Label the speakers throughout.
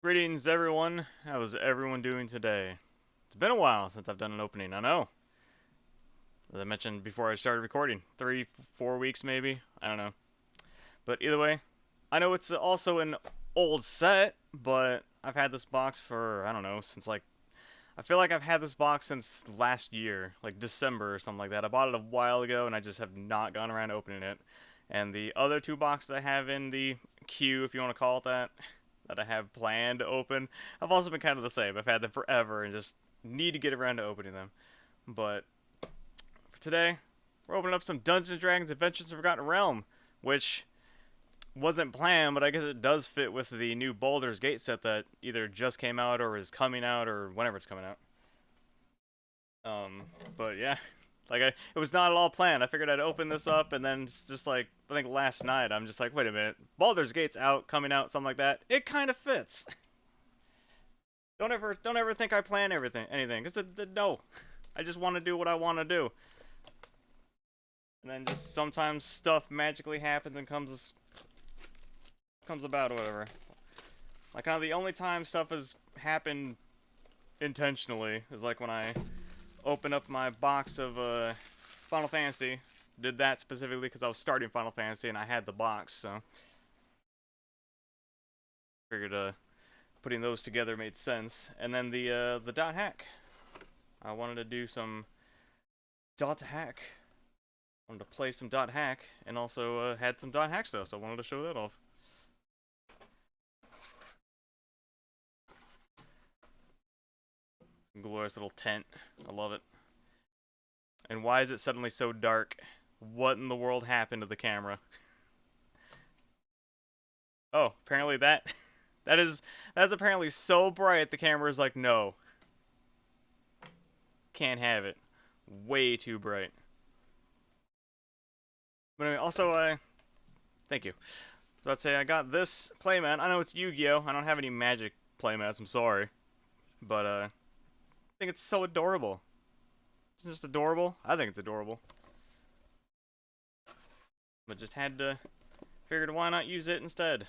Speaker 1: Greetings, everyone. How's everyone doing today? It's been a while since I've done an opening, I know. As I mentioned before I started recording, 3, 4 weeks maybe? I don't know. But either way, I know it's also an old set, but I've had this box for, I don't know, since like, I feel like I've had this box since last year, like December or something like that. I bought it a while ago and I just have not gone around opening it. And the other two boxes I have in the queue, if you want to call it that I have planned to open, have also been kind of the same. I've had them forever and just need to get around to opening them. But for today, we're opening up some Dungeons and Dragons Adventures of Forgotten Realm, which wasn't planned, but I guess it does fit with the new Baldur's Gate set that either just came out or is coming out or whenever it's coming out. Um, but yeah, it was not at all planned. I figured I'd open this up, and then it's just like I think last night, I'm just like, wait a minute, Baldur's Gate's out, coming out, something like that. It kind of fits. Don't ever think I plan anything. Cause no, I just want to do what I want to do, and then just sometimes stuff magically happens and comes about or whatever. Like kind of the only time stuff has happened intentionally is like when I open up my box of Final Fantasy. Did that specifically because I was starting Final Fantasy and I had the box, so figured putting those together made sense. And then the dot hack. I wanted to do some dot hack. I wanted to play some dot hack and also had some dot hack stuff, so I wanted to show that off. Glorious little tent. I love it. And why is it suddenly so dark? What in the world happened to the camera? Oh, apparently that's apparently so bright the camera is like, no. Can't have it. Way too bright. But anyway, also thank you. So I'd say I got this playmat. I know it's Yu-Gi-Oh! I don't have any magic playmats, I'm sorry. But I think it's so adorable. It's just adorable. I think it's adorable. But just had to figured why not use it instead.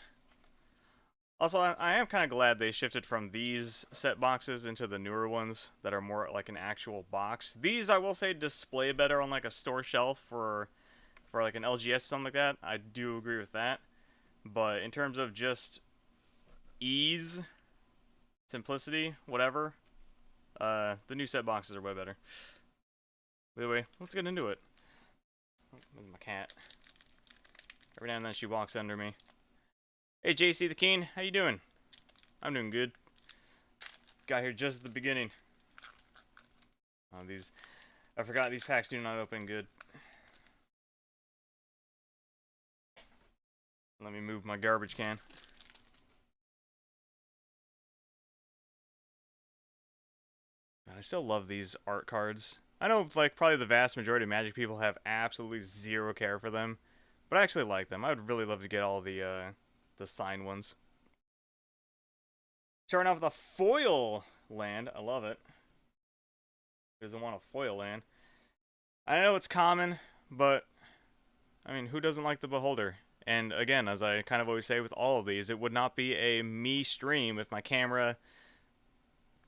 Speaker 1: Also, I am kind of glad they shifted from these set boxes into the newer ones that are more like an actual box. These, I will say, display better on like a store shelf for like an LGS or something like that. I do agree with that. But in terms of just ease, simplicity, whatever, the new set boxes are way better. Anyway, let's get into it. There's my cat. Every now and then she walks under me. Hey, JC the King, how you doing? I'm doing good. Got here just at the beginning. Oh, I forgot these packs do not open good. Let me move my garbage can. God, I still love these art cards. I know, like, probably the vast majority of Magic people have absolutely zero care for them, but I actually like them. I would really love to get all the signed ones. Starting off with a foil land. I love it. Who doesn't want a foil land? I know it's common, but I mean, who doesn't like the Beholder? And again, as I kind of always say with all of these, it would not be a me stream if my camera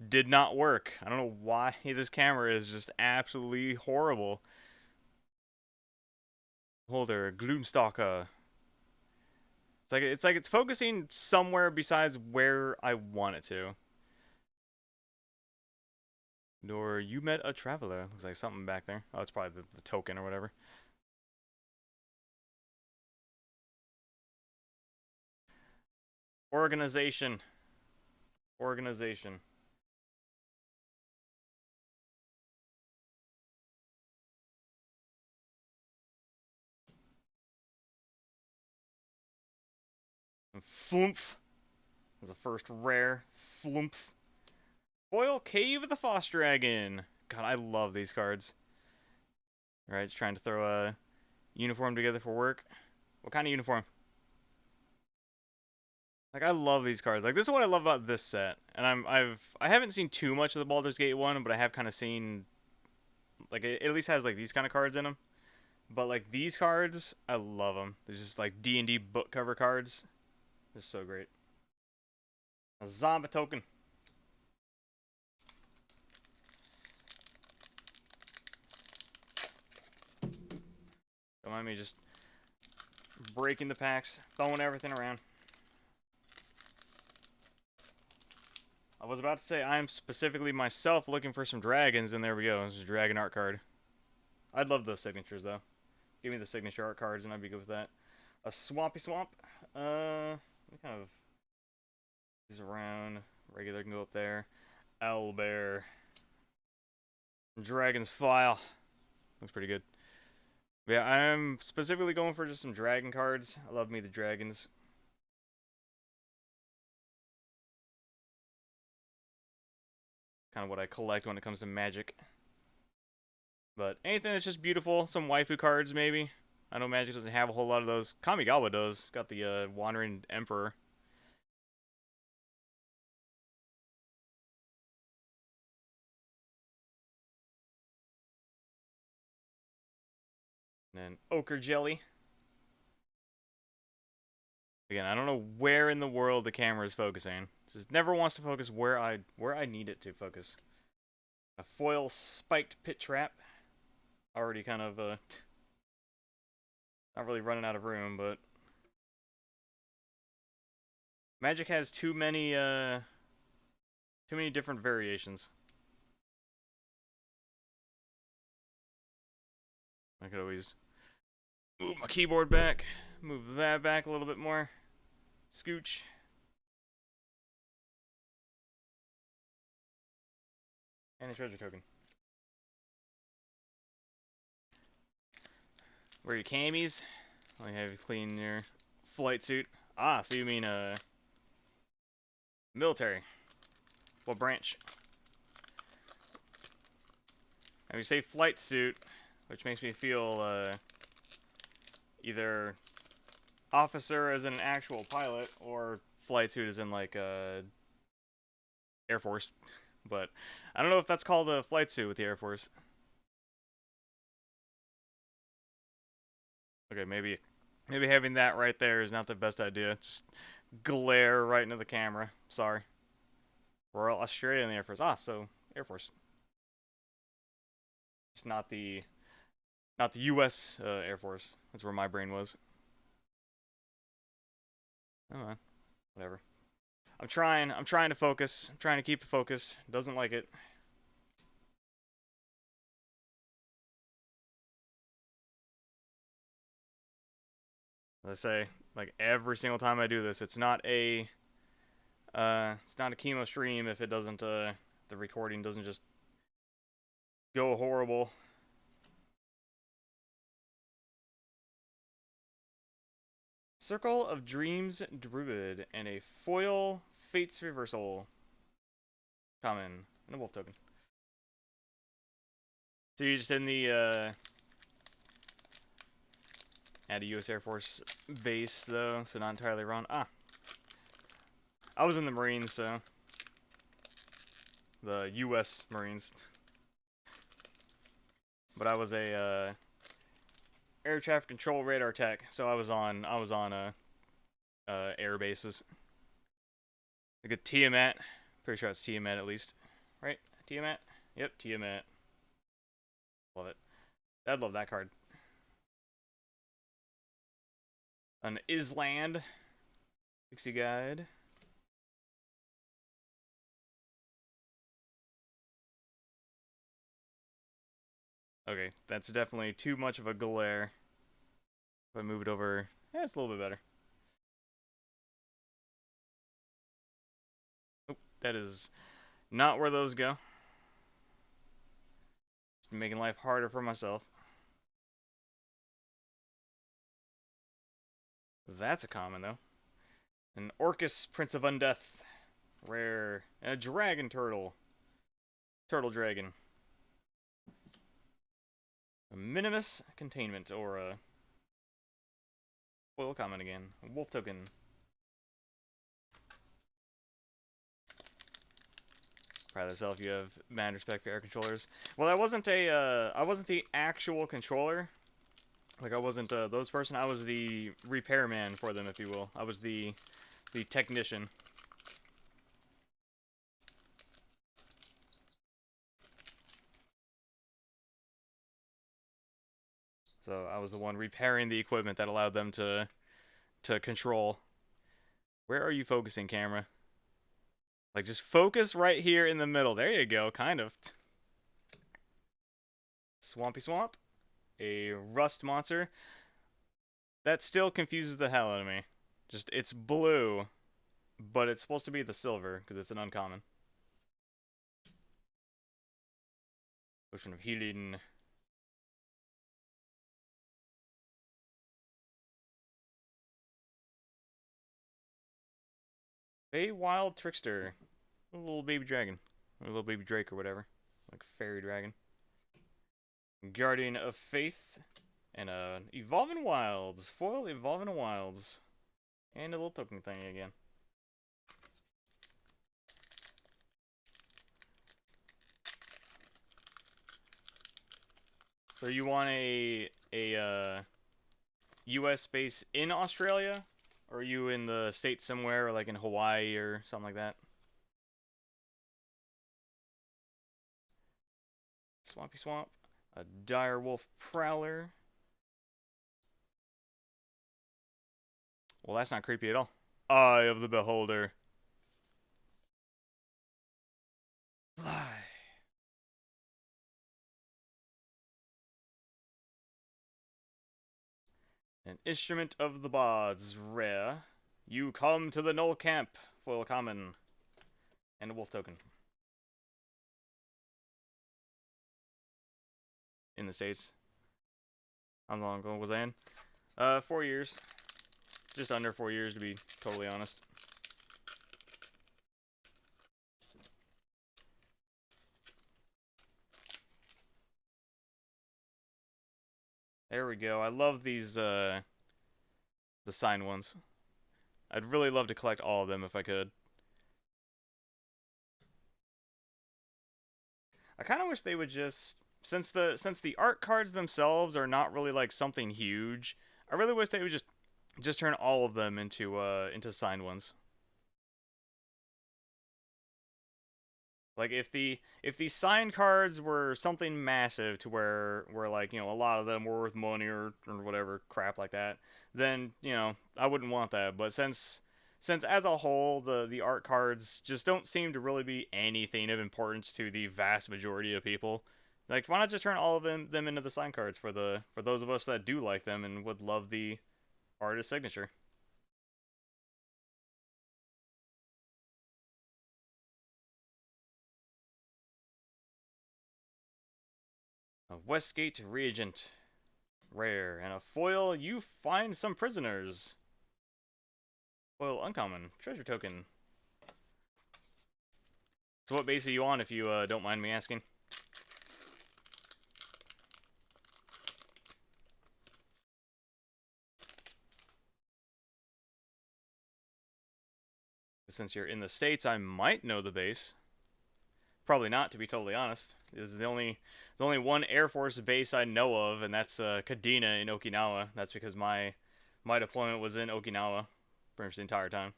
Speaker 1: did not work. I don't know why this camera is just absolutely horrible. Beholder, Gloomstalker. It's focusing somewhere besides where I want it to. Or you met a traveler. Looks like something back there. Oh, it's probably the token or whatever. Organization. Organization. Flumph. Was the first rare. Flumph. Foil Cave of the Frost Dragon. God, I love these cards. Alright, just trying to throw a uniform together for work. What kind of uniform? Like, I love these cards. Like, this is what I love about this set. And I haven't seen too much of the Baldur's Gate one, but I have kind of seen, like, it at least has like these kind of cards in them. But like these cards, I love them. They're just like D&D book cover cards. They're so great. A zombie token. Don't mind me just breaking the packs, throwing everything around. I was about to say I'm specifically myself looking for some dragons, and there we go. There's a dragon art card. I'd love those signatures, though. Give me the signature art cards, and I'd be good with that. A Swampy Swamp. Kind of... These around. Regular can go up there. Owlbear. Dragon's File. Looks pretty good. But yeah, I'm specifically going for just some dragon cards. I love me the dragons. Kind of what I collect when it comes to Magic. But anything that's just beautiful, some waifu cards maybe. I know Magic doesn't have a whole lot of those. Kamigawa does. Got the Wandering Emperor. And then Ochre Jelly. Again, I don't know where in the world the camera is focusing. It just never wants to focus where I need it to focus. A foil spiked pit trap. Already kind of not really running out of room, but Magic has too many different variations. I could always move my keyboard back, move that back a little bit more. Scooch. And a treasure token. Wear your camis. Only have you clean your flight suit. Ah, so you mean military. What branch? And we say flight suit, which makes me feel either officer as in an actual pilot, or flight suit as in like Air Force. But I don't know if that's called a flight suit with the Air Force. Okay, maybe having that right there is not the best idea. Just glare right into the camera. Sorry. Royal Australian Air Force. Ah, so Air Force. It's not the U.S. Air Force. That's where my brain was. Oh, whatever. I'm trying to focus. I'm trying to keep it focused. Doesn't like it. As I say, like every single time I do this, it's not a chemo stream if it doesn't the recording doesn't just go horrible. Circle of Dreams Druid and a foil Fates Reversal. Common. And a wolf token. So you're just in the at a US Air Force base though, so not entirely wrong. Ah. I was in the Marines, so the US Marines. But I was a air traffic control radar tech, so I was on air bases. Like a Tiamat. Pretty sure it's Tiamat at least. Right? Tiamat? Yep, Tiamat. Love it. I'd love that card. An Island Pixie Guide. Okay, that's definitely too much of a glare. If I move it over, yeah, it's a little bit better. Oh, that is not where those go. Just making life harder for myself. That's a common, though. An Orcus, Prince of Undeath. Rare. And a Dragon Turtle. Turtle Dragon. A Minimus Containment, or a foil common again. A Wolf Token. Proud of yourself, you have mad respect for air controllers. Well, I wasn't the actual controller. Like, I wasn't those person. I was the repairman for them, if you will. I was the technician. So I was the one repairing the equipment that allowed them to control. Where are you focusing, camera? Like, just focus right here in the middle. There you go, kind of. Swampy Swamp. A rust monster. That still confuses the hell out of me. Just, it's blue, but it's supposed to be the silver, because it's an uncommon. Potion of Healing. A Wild Trickster. A little baby dragon. Or a little baby drake or whatever. Like fairy dragon. Guardian of Faith. And Evolving Wilds. Foil Evolving Wilds. And a little token thing again. So you want a US base in Australia? Or are you in the States somewhere, or like in Hawaii or something like that? Swampy Swamp. A Dire Wolf Prowler. Well, that's not creepy at all. Eye of the Beholder. Fly. An Instrument of the Bards, rare. You come to the Null Camp, foil common. And a wolf token. In the States. How long ago was I in? 4 years. Just under 4 years, to be totally honest. There we go. I love these, the signed ones. I'd really love to collect all of them if I could. I kind of wish they would just, since the art cards themselves are not really like something huge, I really wish they would just turn all of them into signed ones. Like if the signed cards were something massive to where like, you know, a lot of them were worth money or whatever crap like that, then, you know, I wouldn't want that. But since as a whole the art cards just don't seem to really be anything of importance to the vast majority of people, like why not just turn all of them into the signed cards for those of us that do like them and would love the artist signature. A Westgate Reagent. Rare. And a foil, you find some prisoners. Foil uncommon. Treasure token. So what base are you on, if you don't mind me asking? Since you're in the States, I might know the base. Probably not, to be totally honest. This is there's only one Air Force base I know of, and that's Kadena in Okinawa. That's because my deployment was in Okinawa pretty much the entire time,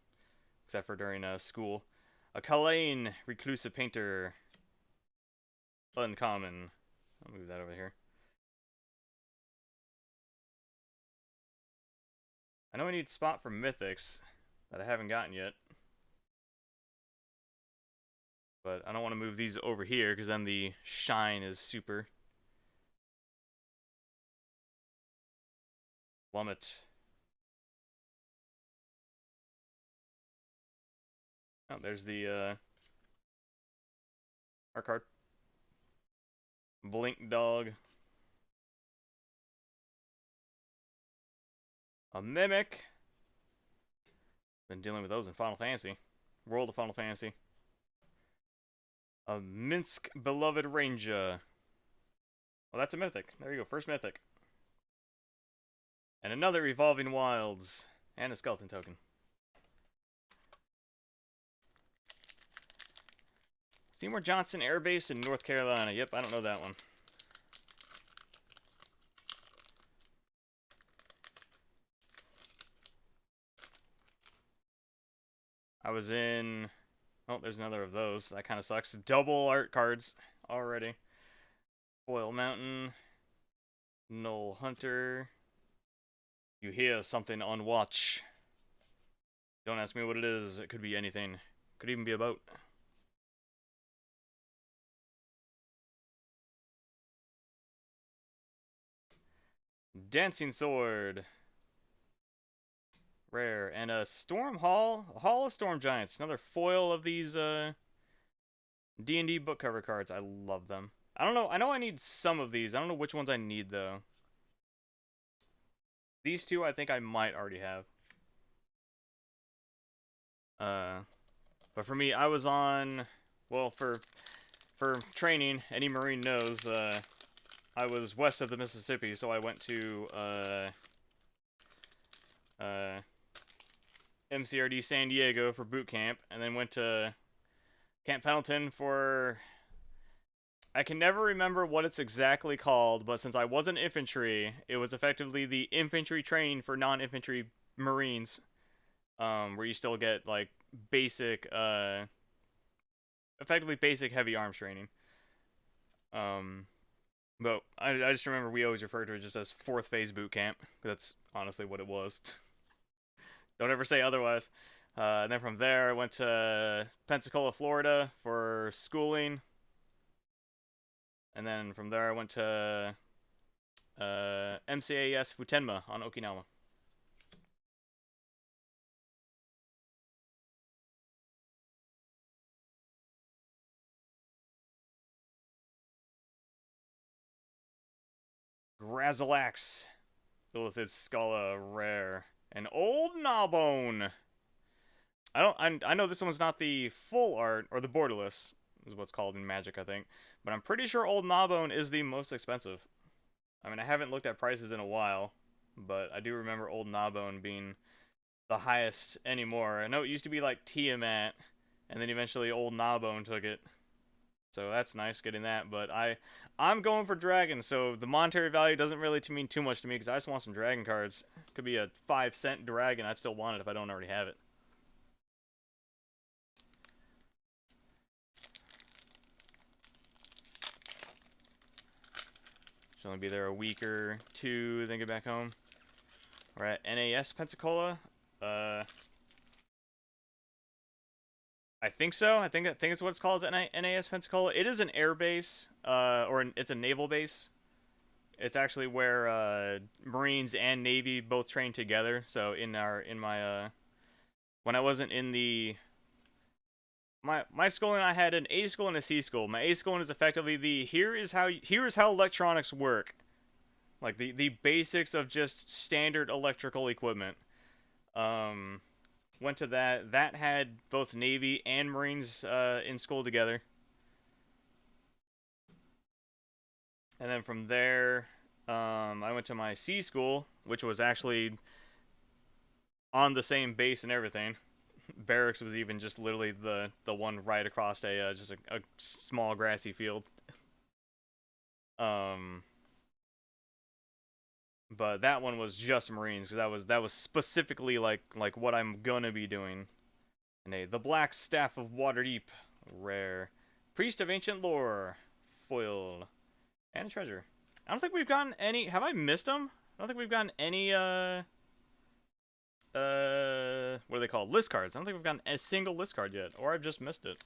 Speaker 1: except for during school. A Kalain Reclusive Painter. Uncommon. I'll move that over here. I know I need spot for mythics that I haven't gotten yet. But I don't want to move these over here because then the shine is super. Plummet. Oh, there's the our card. Blink Dog. A Mimic. Been dealing with those in Final Fantasy. World of Final Fantasy. A Minsk Beloved Ranger. Well, that's a mythic. There you go, first mythic. And another Evolving Wilds. And a skeleton token. Seymour Johnson Air Base in North Carolina. Yep, I don't know that one. I was in... Oh, there's another of those. That kind of sucks. Double art cards already. Foil Mountain. Null Hunter. You hear something on watch. Don't ask me what it is. It could be anything. Could even be a boat. Dancing Sword. Rare. And a Storm Hall. Hall of Storm Giants. Another foil of these D&D book cover cards. I love them. I don't know. I know I need some of these. I don't know which ones I need, though. These two I think I might already have. But for me, I was on... Well, for training, any Marine knows, I was west of the Mississippi, so I went to MCRD San Diego for boot camp, and then went to Camp Pendleton for... I can never remember what it's exactly called, but since I wasn't infantry, it was effectively the infantry training for non-infantry Marines, where you still get, like, basic, effectively basic heavy arms training. But I just remember we always referred to it just as 4th phase boot camp. That's honestly what it was. Don't ever say otherwise. And then from there, I went to Pensacola, Florida for schooling. And then from there, I went to MCAS Futenma on Okinawa. Grazilax. Lilithid Scala rare. An old Gnawbone. I know this one's not the full art, or the borderless, is what's called in Magic, I think. But I'm pretty sure Old Gnawbone is the most expensive. I mean, I haven't looked at prices in a while, but I do remember Old Gnawbone being the highest anymore. I know it used to be like Tiamat, and then eventually Old Gnawbone took it. So that's nice getting that, but I'm going for dragon, so the monetary value doesn't really mean too much to me because I just want some dragon cards. Could be a 5-cent dragon, I'd still want it if I don't already have it. Should only be there a week or two, then get back home. We're at NAS Pensacola. I think so. I think it's what it's called at NAS Pensacola. It is an air base, it's a naval base. It's actually where Marines and Navy both train together. So when I wasn't in my schooling, I had an A school and a C school. My A school is effectively here is how electronics work, like the basics of just standard electrical equipment. Went to that. That had both Navy and Marines in school together. And then from there, I went to my C school, which was actually on the same base and everything. Barracks was even just literally the one right across a small grassy field. But that one was just Marines because that was specifically like what I'm gonna be doing. And the Black Staff of Waterdeep, rare. Priest of Ancient Lore, foiled, and a treasure. I don't think we've gotten any. Have I missed them? I don't think we've gotten any. What are they called? List cards. I don't think we've gotten a single list card yet, or I've just missed it.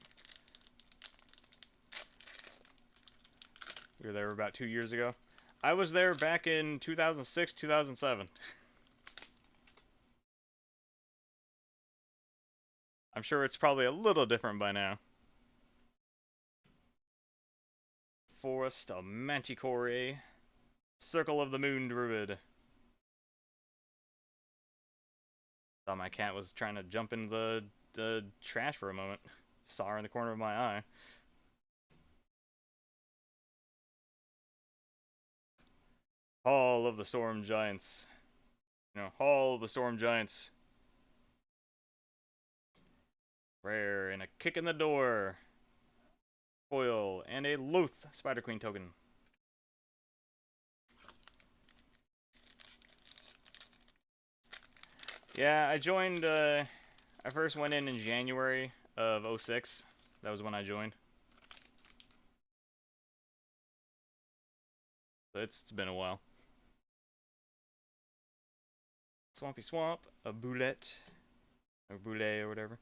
Speaker 1: We were there about 2 years ago. I was there back in 2006, 2007. I'm sure it's probably a little different by now. Forest of Manticore. Circle of the Moon Druid. Thought my cat was trying to jump into the trash for a moment. Saw her in the corner of my eye. Hall of the Storm Giants. Hall of the Storm Giants. Rare and a kick in the door. Foil and a Loath Spider Queen token. Yeah, I joined, I first went in January of 06. That was when I joined. So it's been a while. Swampy Swamp, a Boulette, or Boulet, or whatever.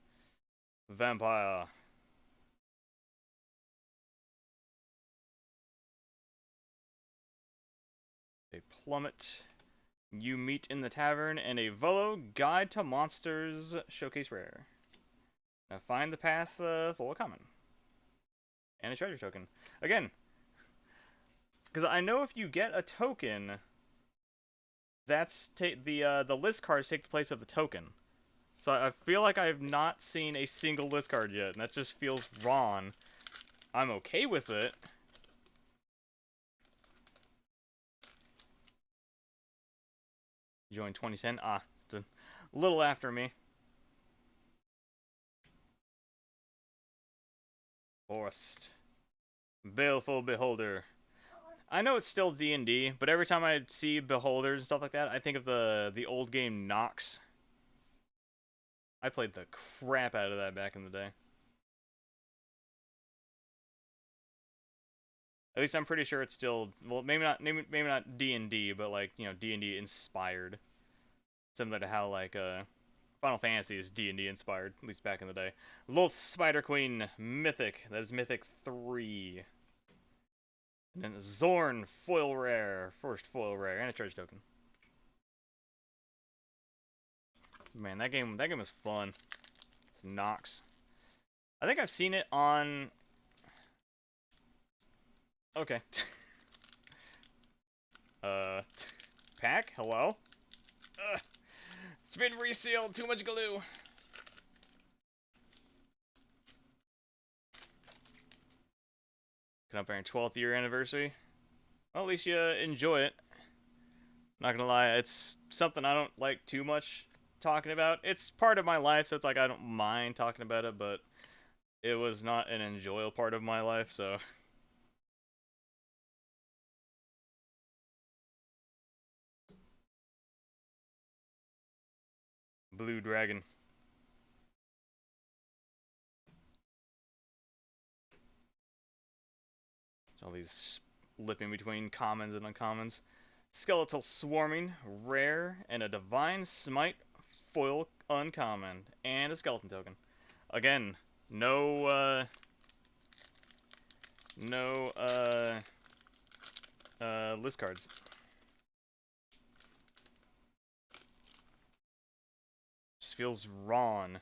Speaker 1: Vampire. A Plummet. You Meet in the Tavern, and a Volo Guide to Monsters Showcase Rare. Now find the path full of common. And a treasure token. Again, because I know if you get a token, that's the list cards take the place of the token. So I feel like I have not seen a single list card yet, and that just feels wrong. I'm okay with it. Joined 2010. Ah, it's a little after me. Forest. Baleful Beholder. I know it's still D&D, but every time I see Beholders and stuff like that, I think of the old game Nox. I played the crap out of that back in the day. At least I'm pretty sure it's still, well, maybe not D&D, but like, you know, D&D inspired. Similar to how like Final Fantasy is D&D inspired, at least back in the day. Loth Spider Queen Mythic. That is Mythic 3. And then Zorn foil rare, first foil rare, and a treasure token. Man, that game was fun. It's Nox. I think I've seen it on. Okay. Pack. Hello. It's been resealed. Too much glue. Coming up on your 12th year anniversary. Well, at least you enjoy it. Not gonna lie, it's something I don't like too much talking about. It's part of my life, so it's like I don't mind talking about it, but it was not an enjoyable part of my life, so. Blue Dragon. All these slipping between commons and uncommons. Skeletal Swarming, rare, and a Divine Smite foil uncommon, and a skeleton token. Again, no list cards. Just feels wrong.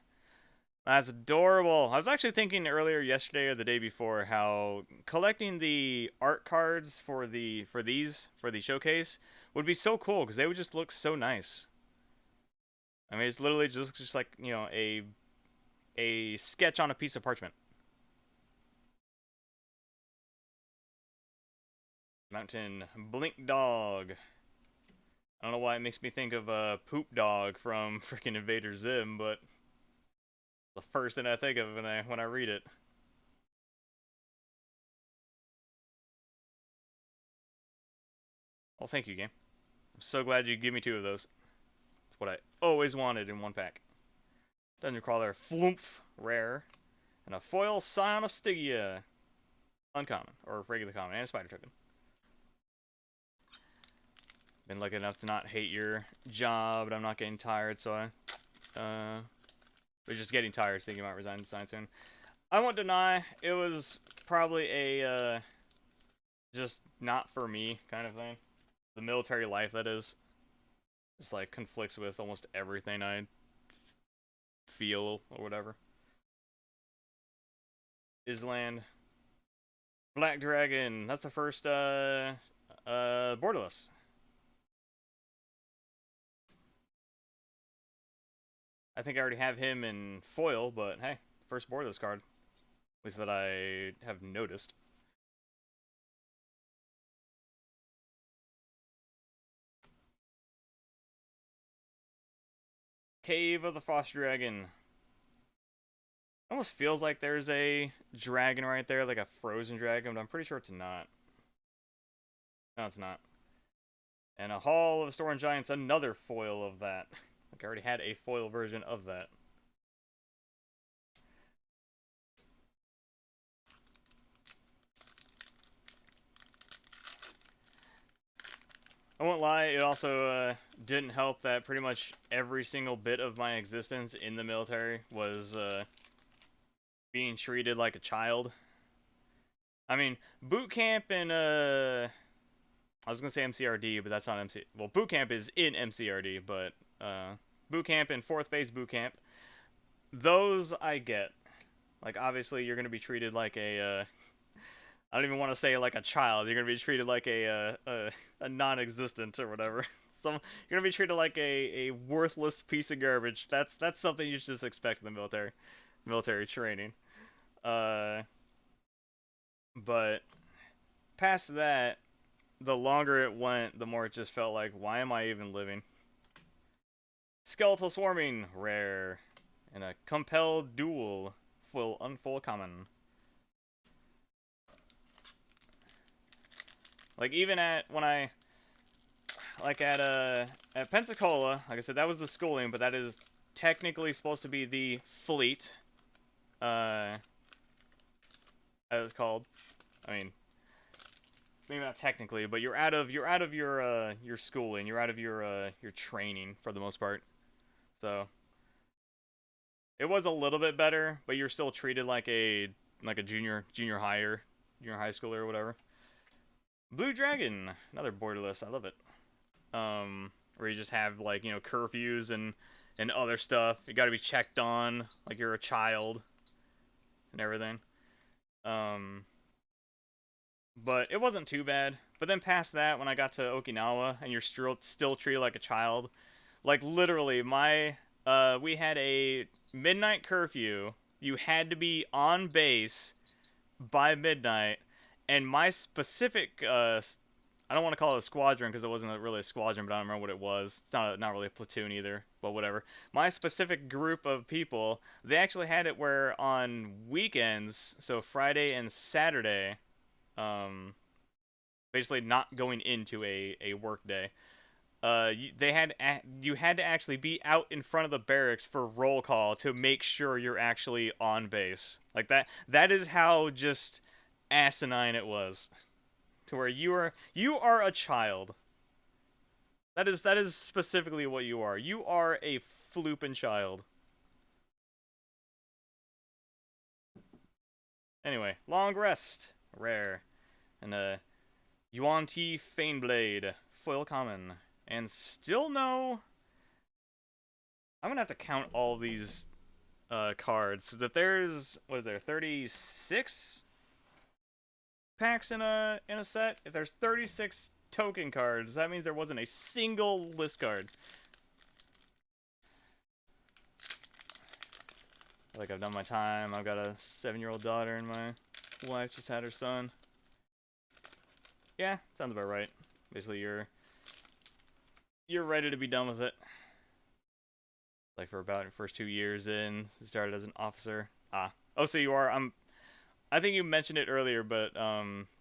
Speaker 1: That's adorable. I was actually thinking earlier yesterday or the day before how collecting the art cards for the showcase would be so cool because they would just look so nice. I mean, it's literally just like, you know, a sketch on a piece of parchment. Mountain Blink Dog. I don't know why it makes me think of Poop Dog from freaking Invader Zim, but the first thing I think of when I read it. Well, thank you, game. I'm so glad you give me 2 of those. That's what I always wanted in one pack. Dungeon Crawler Flumph, rare. And a foil Scion of Stygia, uncommon, or regular common, and a spider token. Been lucky enough to not hate your job, but I'm not getting tired, so we're just getting tired, thinking about resigning soon. I won't deny, it was probably a, just not for me kind of thing. The military life, that is. Just, like, conflicts with almost everything I feel, or whatever. Island. Black Dragon, that's the first, borderless. I think I already have him in foil, but hey, first borderless card. At least that I have noticed. Cave of the Frost Dragon. Almost feels like there's a dragon right there, like a frozen dragon, but I'm pretty sure it's not. No, it's not. And a Hall of Storm Giants, another foil of that. Like I already had a foil version of that. I won't lie, it also didn't help that pretty much every single bit of my existence in the military was being treated like a child. I mean, boot camp and I was gonna say MCRD, but that's not MC. Well, boot camp is in MCRD, but boot camp and fourth phase boot camp, those I get. Like, obviously, you're gonna be treated like a. I don't even want to say like a child. You're gonna be treated like a non-existent or whatever. You're gonna be treated like a worthless piece of garbage. That's something you should just expect in the military training. Uh, but past that, the longer it went, the more it just felt like, why am I even living? Skeletal swarming, rare, and a compelled duel, full common. Like even at Pensacola, like I said, that was the schooling, but that is technically supposed to be the fleet, as it's called. I mean, maybe not technically, but you're out of your schooling, you're out of your training for the most part. So it was a little bit better, but you're still treated like a junior high schooler or whatever. Blue Dragon, another borderless. I love it. Where you just have like curfews and other stuff. You got to be checked on like you're a child and everything. Um, but it wasn't too bad. But then past that, when I got to Okinawa and you're still treated like a child, like literally we had a midnight curfew. You had to be on base by midnight, and my specific I don't want to call it a squadron because it wasn't really a squadron, but I don't remember what it was. It's not really a platoon either, but whatever. My specific group of people, they actually had it where on weekends, so Friday and Saturday, um, basically not going into a work day. You had to actually be out in front of the barracks for roll call to make sure you're actually on base. Like that is how just asinine it was. To where you are a child. That is specifically what you are. You are a floopin' child. Anyway, long rest, rare, and Yuan Ti Faneblade, foil common, and still no. I'm gonna have to count all these cards. So if there's 36 packs in a set. If there's 36 token cards, that means there wasn't a single list card. Like I've done my time. I've got a 7-year-old daughter, and my wife just had her son. Yeah, sounds about right. Basically, you're ready to be done with it. Like for about your first 2 years in, started as an officer. Oh, so you are. I think you mentioned it earlier, but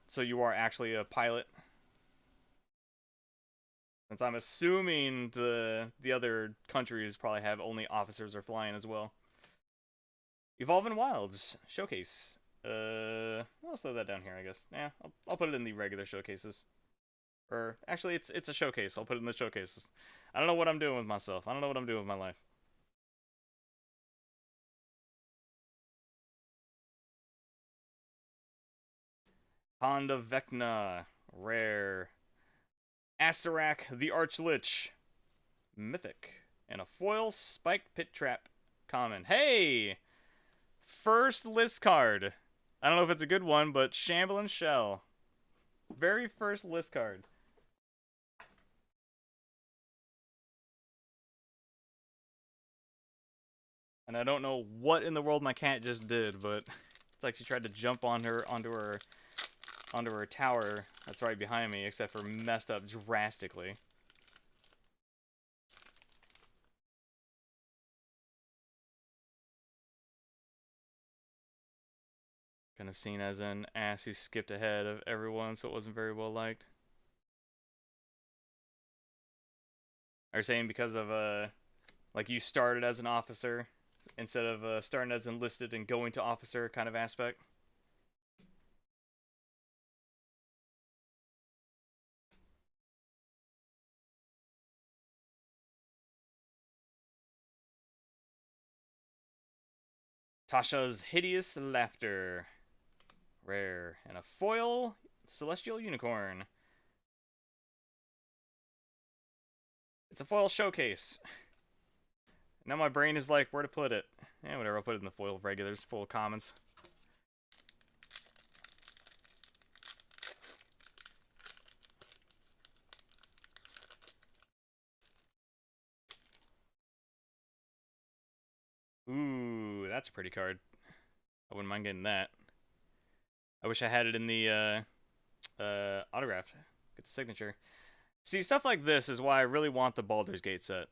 Speaker 1: so you are actually a pilot. Since I'm assuming the other countries probably have only officers or flying as well. Evolving Wilds showcase. I'll slow that down here, I guess. Yeah, I'll put it in the regular showcases. Or actually, it's a showcase. I'll put it in the showcases. I don't know what I'm doing with myself. I don't know what I'm doing with my life. Honda Vecna, rare. Acerak the Archlich, mythic, and a foil spiked pit trap, common. Hey, first list card. I don't know if it's a good one, but Shambling Shell, very first list card. And I don't know what in the world my cat just did, but it's like she tried to jump onto her tower that's right behind me, except for messed up drastically. Kind of seen as an ass who skipped ahead of everyone, so it wasn't very well liked. Are you saying because of like you started as an officer instead of starting as enlisted and going to officer kind of aspect? Tasha's Hideous Laughter. Rare. And a foil Celestial Unicorn. It's a foil showcase. Now my brain is like, where to put it? Yeah, whatever, I'll put it in the foil of regulars, full of commons. Ooh, that's a pretty card. I wouldn't mind getting that. I wish I had it in the autographed. Get the signature. See, stuff like this is why I really want the Baldur's Gate set.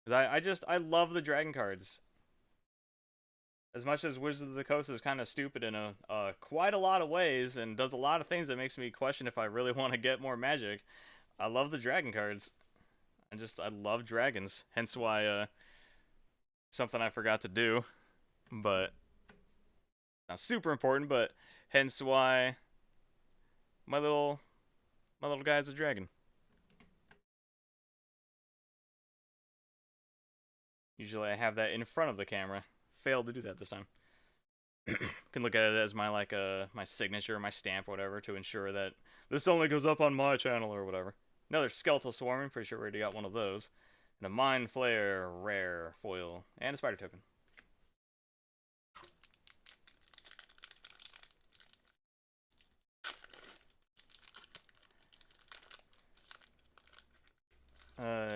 Speaker 1: Because I love the dragon cards. As much as Wizards of the Coast is kind of stupid in quite a lot of ways and does a lot of things that makes me question if I really want to get more Magic, I love the dragon cards. I love dragons. Hence why something I forgot to do, but not super important. But hence why my little guy is a dragon. Usually I have that in front of the camera. Failed to do that this time. Can look at it as my my signature, my stamp, whatever, to ensure that this only goes up on my channel or whatever. Another Skeletal Swarm. I'm pretty sure we already got one of those. And a Mind Flare rare foil and a Spider token.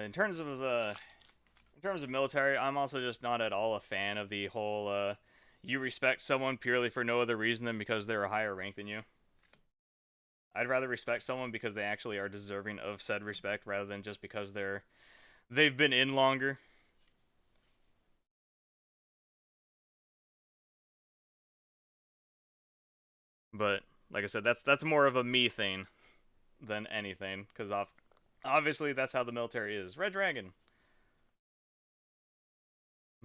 Speaker 1: In terms of military, I'm also just not at all a fan of the whole you respect someone purely for no other reason than because they're a higher rank than you. I'd rather respect someone because they actually are deserving of said respect rather than just because they've been in longer. But like I said, that's more of a me thing than anything because obviously that's how the military is. Red Dragon.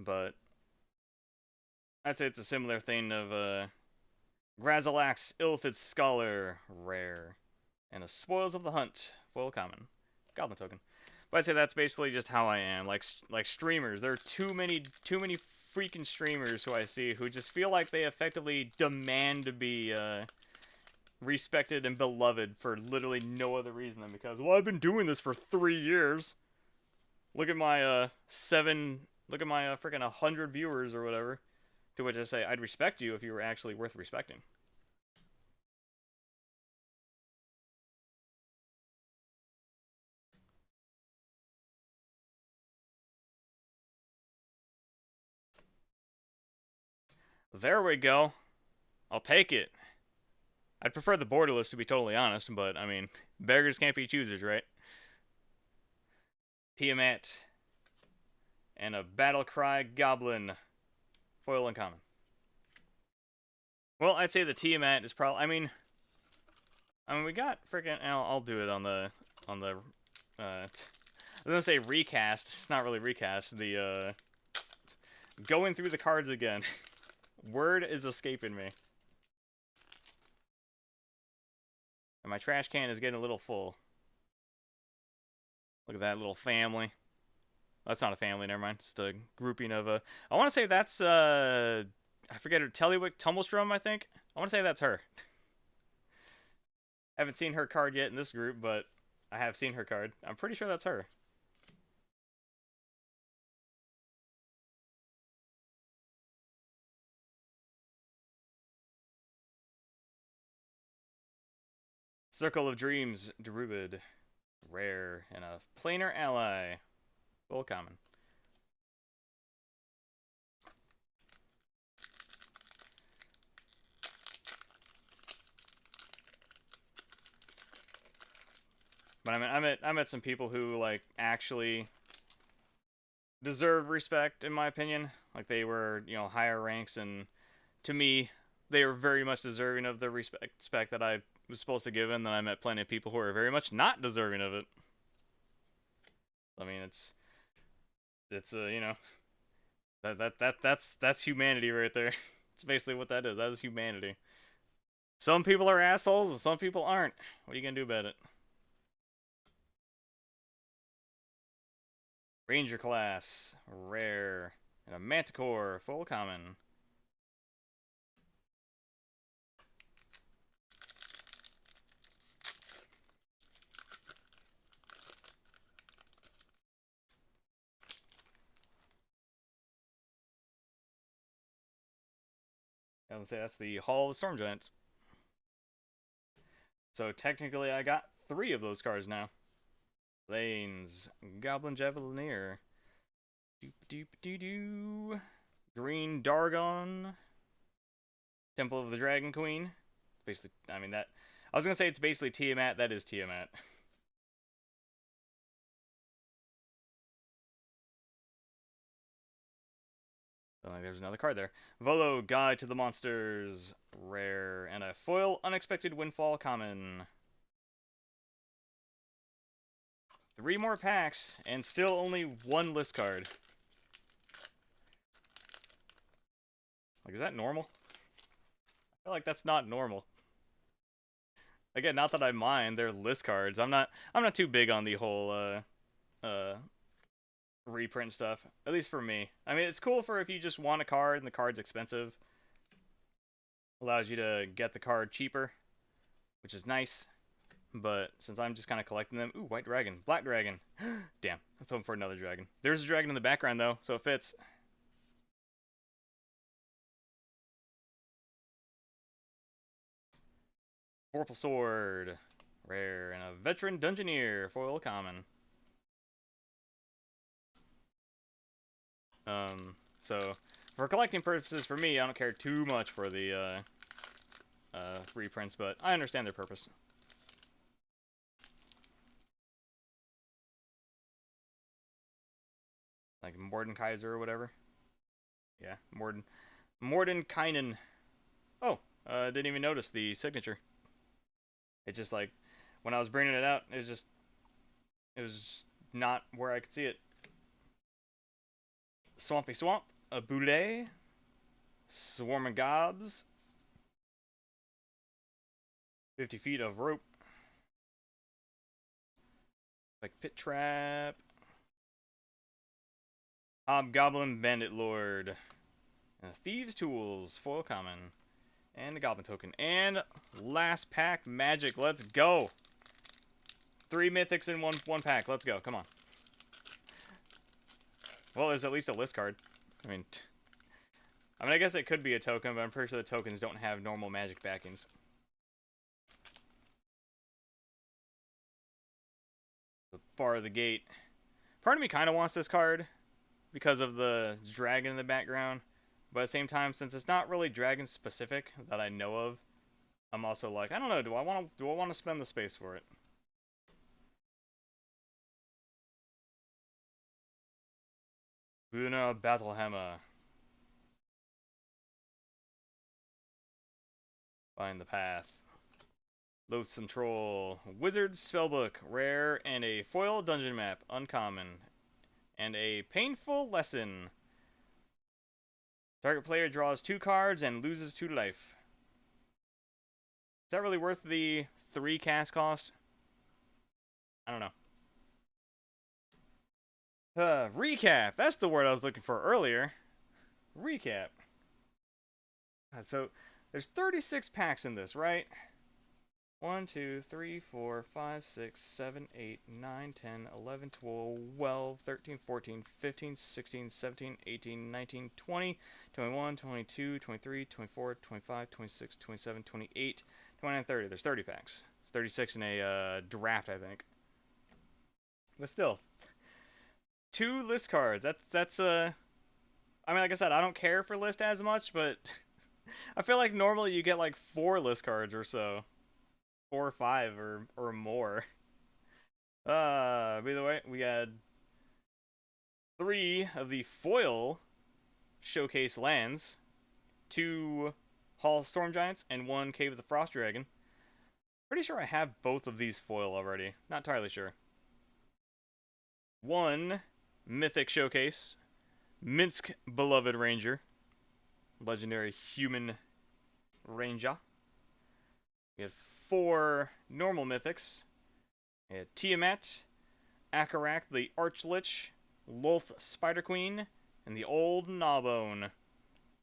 Speaker 1: But I'd say it's a similar thing of Grazalax Illithid Scholar rare and a Spoils of the Hunt foil common goblin token. But I'd say that's basically just how I am. Like streamers, there are too many freaking streamers who I see who just feel like they effectively demand to be respected and beloved for literally no other reason than because, well, I've been doing this for 3 years. Look at my look at my freaking 100 viewers or whatever. To which I say, I'd respect you if you were actually worth respecting. There we go. I'll take it. I'd prefer the borderless to be totally honest, but I mean, beggars can't be choosers, right? Tiamat and a Battlecry Goblin foil uncommon. Well, I'd say the Tiamat is probably. I mean, we got freaking. I'll do it on the. I was gonna say recast. It's not really recast. The going through the cards again. Word is escaping me. And my trash can is getting a little full. Look at that little family. That's not a family, never mind. Just a grouping of I want to say that's I forget her. Tellywick Tumblestrom, I think. I want to say that's her. I haven't seen her card yet in this group, but I have seen her card. I'm pretty sure that's her. Circle of Dreams, Druid, rare, and a planar ally, full common. But I met some people who like actually deserve respect, in my opinion. Like they were, higher ranks, and to me, they were very much deserving of the respect that I was supposed to give them. Then I met plenty of people who are very much not deserving of it. I mean, it's that's humanity right there. It's basically what that is. That is humanity. Some people are assholes and some people aren't. What are you gonna do about it? Ranger class, rare, and a Manticore, full common. I'll say that's the Hall of the Storm Giants. So technically, I got 3 of those cards now. Lanes, Goblin Javelineer, doop doop doo doo, Green Dargon, Temple of the Dragon Queen. Basically, I mean that. I was gonna say it's basically Tiamat. That is Tiamat. Oh, there's another card there. Volo, Guide to the Monsters, rare, and a foil Unexpected Windfall common. 3 more packs, and still only 1 list card. Like, is that normal? I feel like that's not normal. Again, not that I mind, they're list cards. I'm not too big on the whole reprint stuff. At least for me. I mean, it's cool for if you just want a card and the card's expensive. Allows you to get the card cheaper, which is nice. But since I'm just kind of collecting them... Ooh, white dragon. Black dragon. Damn. I was hoping for another dragon. There's a dragon in the background, though, so it fits. Vorpal Sword. Rare. And a Veteran Dungeoneer. Foil common. So, for collecting purposes, for me, I don't care too much for the reprints, but I understand their purpose. Like Mordenkaisen or whatever. Yeah, Mordenkainen. Oh, didn't even notice the signature. It's just like, when I was bringing it out, it was just not where I could see it. Swampy Swamp, a Boulet, Swarming Gobs, 50 feet of rope, like Pit Trap, Hobgoblin Bandit Lord, and Thieves Tools, foil common, and the Goblin Token. And last pack, Magic, let's go! 3 mythics in one pack, let's go, come on. Well, there's at least a list card. I mean, I guess it could be a token, but I'm pretty sure the tokens don't have normal Magic backings. The Bar of the Gate. Part of me kind of wants this card because of the dragon in the background, but at the same time, since it's not really dragon specific that I know of, I'm also like, I don't know, do I want to spend the space for it? Buna Battlehammer. Find the path. Loathsome Troll. Wizard Spellbook. Rare. And a foil dungeon map. Uncommon. And a Painful Lesson. Target player draws 2 cards and loses 2 life. Is that really worth the 3 cast cost? I don't know. Recap. That's the word I was looking for earlier. Recap. So, there's 36 packs in this, right? 1, 2, 3, 4, 5, 6, 7, 8, 9, 10, 11, 12, 13, 14, 15, 16, 17, 18, 19, 20, 21, 22, 23, 24, 25, 26, 27, 28, 29, 30. There's 30 packs. There's 36 in a draft, I think. But still, 2 list cards. That's I mean, like I said, I don't care for list as much, but I feel like normally you get like 4 list cards or so. 4 or 5 or more. By the way, we had 3 of the foil showcase lands, 2 Hall Storm Giants, and 1 Cave of the Frost Dragon. Pretty sure I have both of these foil already. Not entirely sure. 1 Mythic Showcase, Minsk Beloved Ranger, Legendary Human Ranger. We had 4 normal mythics. We had Tiamat, Akarak the Archlich, Lolth Spider Queen, and the Old Gnawbone.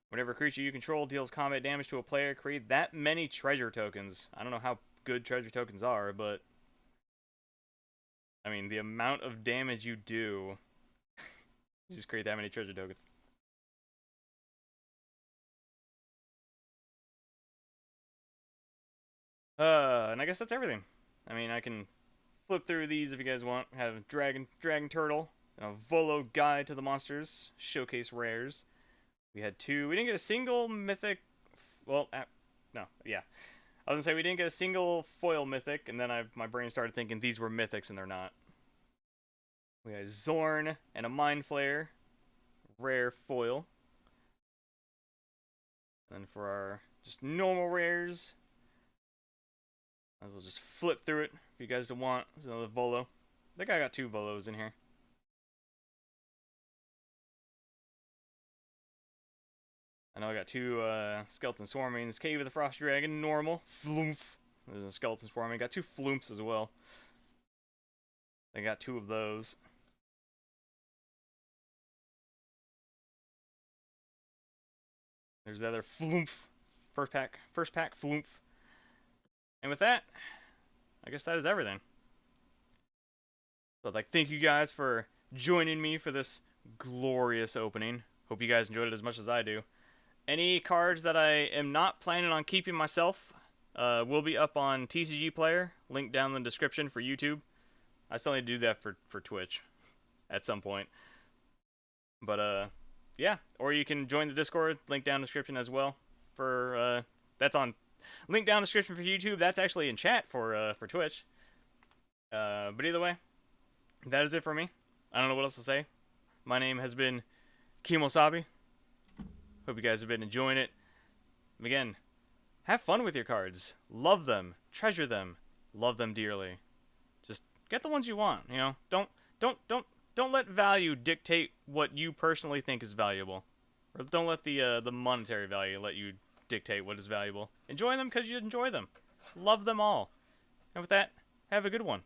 Speaker 1: Whenever a creature you control deals combat damage to a player, create that many treasure tokens. I don't know how good treasure tokens are, but I mean, the amount of damage you do, you just create that many treasure tokens. And I guess that's everything. I mean, I can flip through these if you guys want. Have dragon turtle, and a Volo guide to the monsters, showcase rares. We had two. We didn't get a single mythic. Well, no, yeah. I was gonna say we didn't get a single foil mythic, and then my brain started thinking these were mythics, and they're not. We had Zorn and a Mind Flayer, rare foil. And then for our just normal rares, we'll just flip through it if you guys don't want. There's another Volo. I think I got two Volos in here. I know I got two Skeleton Swarmings. Cave of the Frost Dragon, normal. Floomp. There's a Skeleton Swarming. Got two Floomps as well. I got two of those. There's the other Floomp. First pack Floomp. And with that, I guess that is everything. So I'd like to thank you guys for joining me for this glorious opening. Hope you guys enjoyed it as much as I do. Any cards that I am not planning on keeping myself will be up on TCG Player. Link down in the description for YouTube. I still need to do that for Twitch at some point. But yeah, or you can join the Discord. Link down in the description as well. For that's on link down in the description for YouTube. That's actually in chat for Twitch. But either way, that is it for me. I don't know what else to say. My name has been Kimosabi. Hope you guys have been enjoying it. Again, have fun with your cards. Love them. Treasure them. Love them dearly. Just get the ones you want, you know? Don't let value dictate what you personally think is valuable. Or don't let the monetary value let you dictate what is valuable. Enjoy them because you enjoy them. Love them all. And with that, have a good one.